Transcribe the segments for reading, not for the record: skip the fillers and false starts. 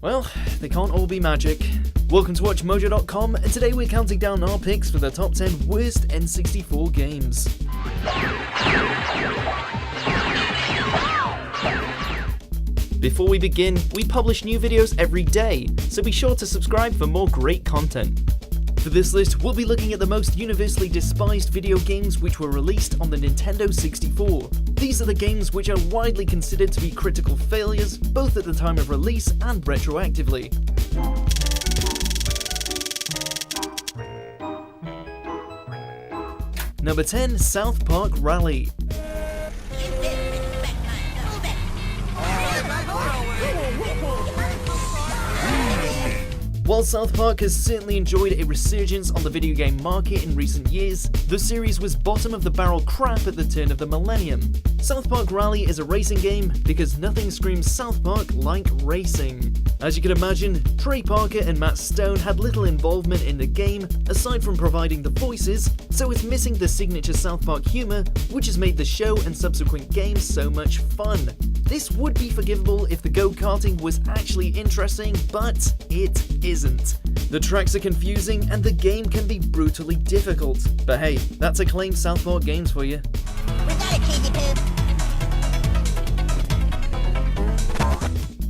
Well, they can't all be magic. Welcome to WatchMojo.com, and today we're counting down our picks for the top 10 worst N64 games. Before we begin, we publish new videos every day, so be sure to subscribe for more great content. For this list, we'll be looking at the most universally despised video games which were released on the Nintendo 64. These are the games which are widely considered to be critical failures, both at the time of release and retroactively. Number 10, South Park Rally. While South Park has certainly enjoyed a resurgence on the video game market in recent years, the series was bottom of the barrel crap at the turn of the millennium. South Park Rally is a racing game because nothing screams South Park like racing. As you can imagine, Trey Parker and Matt Stone had little involvement in the game, aside from providing the voices, so it's missing the signature South Park humor, which has made the show and subsequent games so much fun. This would be forgivable if the go-karting was actually interesting, but it isn't. The tracks are confusing and the game can be brutally difficult. But hey, that's acclaimed South Park games for you. We got it, Cheesy Poop.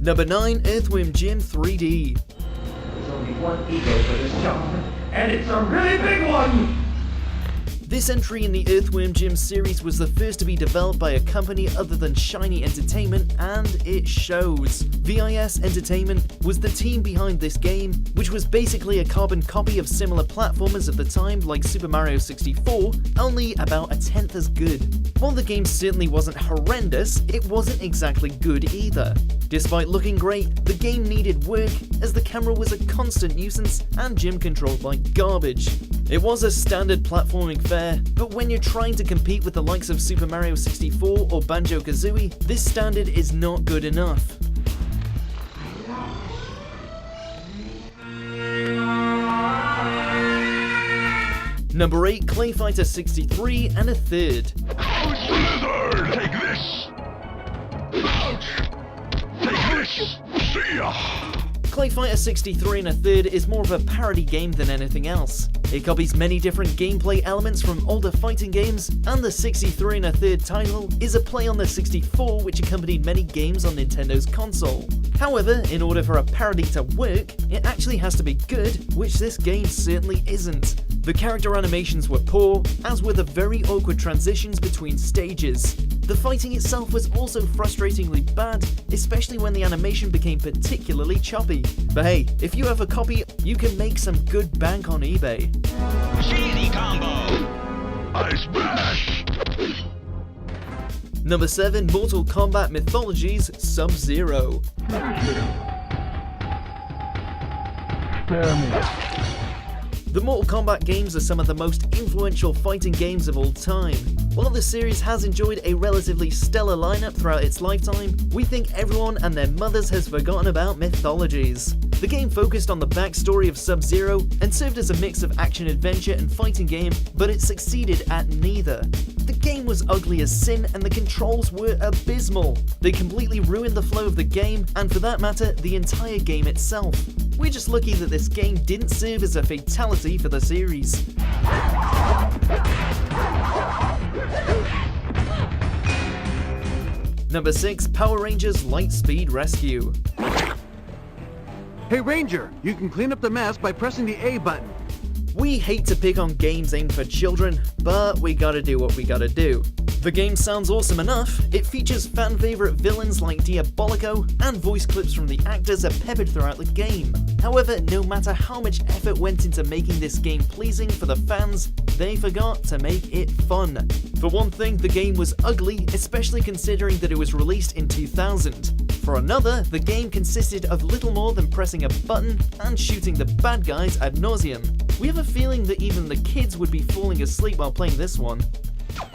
Number 9, Earthworm Jim 3D. There's only one ego for this job, and it's a really big one! This entry in the Earthworm Jim series was the first to be developed by a company other than Shiny Entertainment, and it shows. VIS Entertainment was the team behind this game, which was basically a carbon copy of similar platformers of the time like Super Mario 64, only about a tenth as good. While the game certainly wasn't horrendous, it wasn't exactly good either. Despite looking great, the game needed work, as the camera was a constant nuisance and Jim controlled like garbage. It was a standard platforming fare, but when you're trying to compete with the likes of Super Mario 64 or Banjo-Kazooie, this standard is not good enough. Number 8, ClayFighter 63 and a third. Slither, take this! Ouch! Take this! See ya! ClayFighter 63 and a third is more of a parody game than anything else. It copies many different gameplay elements from older fighting games, and the 63 and a third title is a play on the 64 which accompanied many games on Nintendo's console. However, in order for a parody to work, it actually has to be good, which this game certainly isn't. The character animations were poor, as were the very awkward transitions between stages. The fighting itself was also frustratingly bad, especially when the animation became particularly choppy. But hey, if you have a copy, you can make some good bank on eBay. Cheesy combo! I smash! Number 7, Mortal Kombat Mythologies SubZero. The Mortal Kombat games are some of the most influential fighting games of all time. While the series has enjoyed a relatively stellar lineup throughout its lifetime, we think everyone and their mothers has forgotten about Mythologies. The game focused on the backstory of SubZero and served as a mix of action-adventure and fighting game, but it succeeded at neither. The game was ugly as sin and the controls were abysmal. They completely ruined the flow of the game, and for that matter, the entire game itself. We're just lucky that this game didn't serve as a fatality for the series. Number 6, Power Rangers Lightspeed Rescue. Hey Ranger, you can clean up the mess by pressing the A button. We hate to pick on games aimed for children, but we gotta do what we gotta do. The game sounds awesome enough. It features fan favorite villains like Diabolico, and voice clips from the actors are peppered throughout the game. However, no matter how much effort went into making this game pleasing for the fans, they forgot to make it fun. For one thing, the game was ugly, especially considering that it was released in 2000. For another, the game consisted of little more than pressing a button and shooting the bad guys ad nauseum. We have a feeling that even the kids would be falling asleep while playing this one.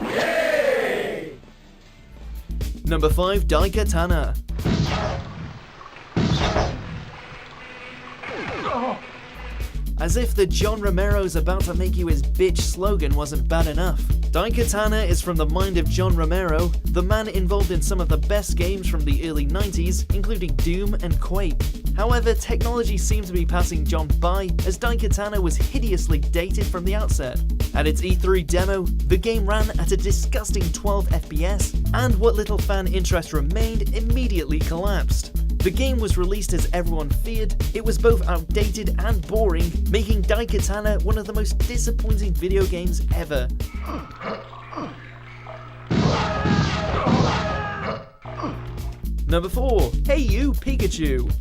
Yay! Number 5, Daikatana. As if the John Romero's about to make you his bitch slogan wasn't bad enough. Daikatana is from the mind of John Romero, the man involved in some of the best games from the early 90s, including Doom and Quake. However, technology seemed to be passing John by, as Daikatana was hideously dated from the outset. At its E3 demo, the game ran at a disgusting 12 FPS, and what little fan interest remained immediately collapsed. The game was released as everyone feared. It was both outdated and boring, making Daikatana one of the most disappointing video games ever. Number 4. Hey You, Pikachu.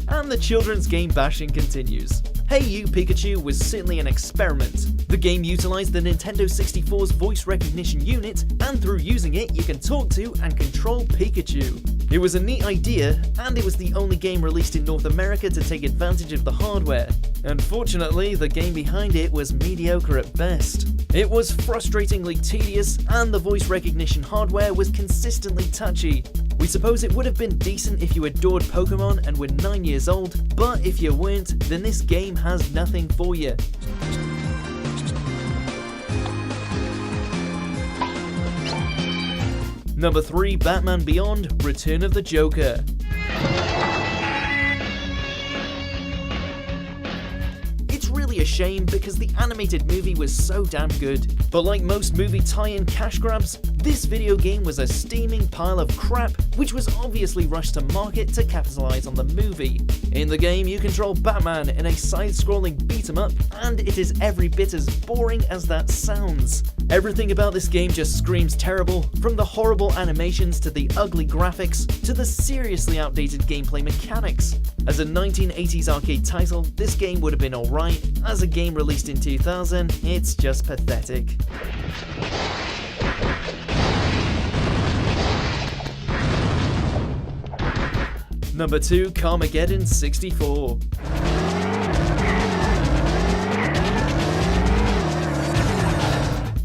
And the children's game bashing continues. Hey You, Pikachu was certainly an experiment. The game utilized the Nintendo 64's voice recognition unit, and through using it, you can talk to and control Pikachu. It was a neat idea, and it was the only game released in North America to take advantage of the hardware. Unfortunately, the game behind it was mediocre at best. It was frustratingly tedious, and the voice recognition hardware was consistently touchy. We suppose it would have been decent if you adored Pokemon and were 9 years old, but if you weren't, then this game has nothing for you. Number 3, Batman Beyond: Return of the Joker. It's really a shame because the animated movie was so damn good, but like most movie tie-in cash grabs, this video game was a steaming pile of crap which was obviously rushed to market to capitalize on the movie. In the game, you control Batman in a side-scrolling beat-em-up, and it is every bit as boring as that sounds. Everything about this game just screams terrible, from the horrible animations to the ugly graphics to the seriously outdated gameplay mechanics. As a 1980s arcade title, this game would have been alright. As a game released in 2000, it's just pathetic. Number 2, Carmageddon 64.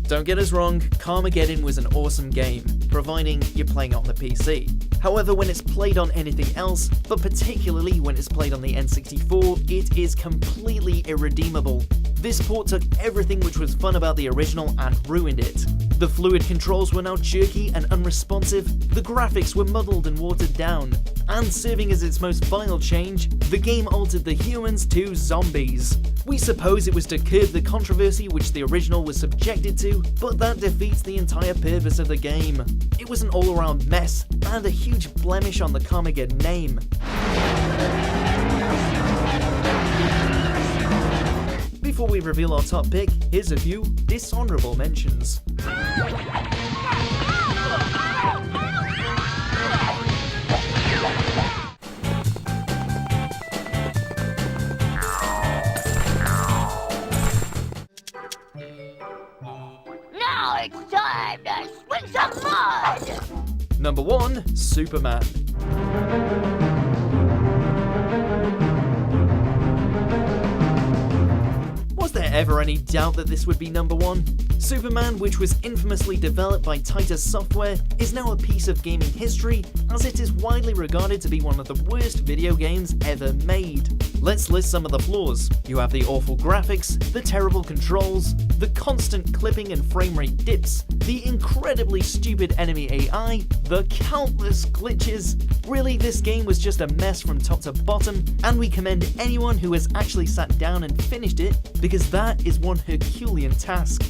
Don't get us wrong, Carmageddon was an awesome game, providing you're playing it on the PC. However, when it's played on anything else, but particularly when it's played on the N64, it is completely irredeemable. This port took everything which was fun about the original and ruined it. The fluid controls were now jerky and unresponsive, the graphics were muddled and watered down, and serving as its most final change, the game altered the humans to zombies. We suppose it was to curb the controversy which the original was subjected to, but that defeats the entire purpose of the game. It was an all-around mess, and a huge blemish on the Carmageddon name. Before we reveal our top pick, here's a few dishonorable mentions. Now it's time to swing some mud! Number 1, Superman. Was there ever any doubt that this would be number 1? Superman, which was infamously developed by Titus Software, is now a piece of gaming history, as it is widely regarded to be one of the worst video games ever made. Let's list some of the flaws. You have the awful graphics, the terrible controls, the constant clipping and frame rate dips, the incredibly stupid enemy AI, the countless glitches. Really, this game was just a mess from top to bottom, and we commend anyone who has actually sat down and finished it, because that is one Herculean task.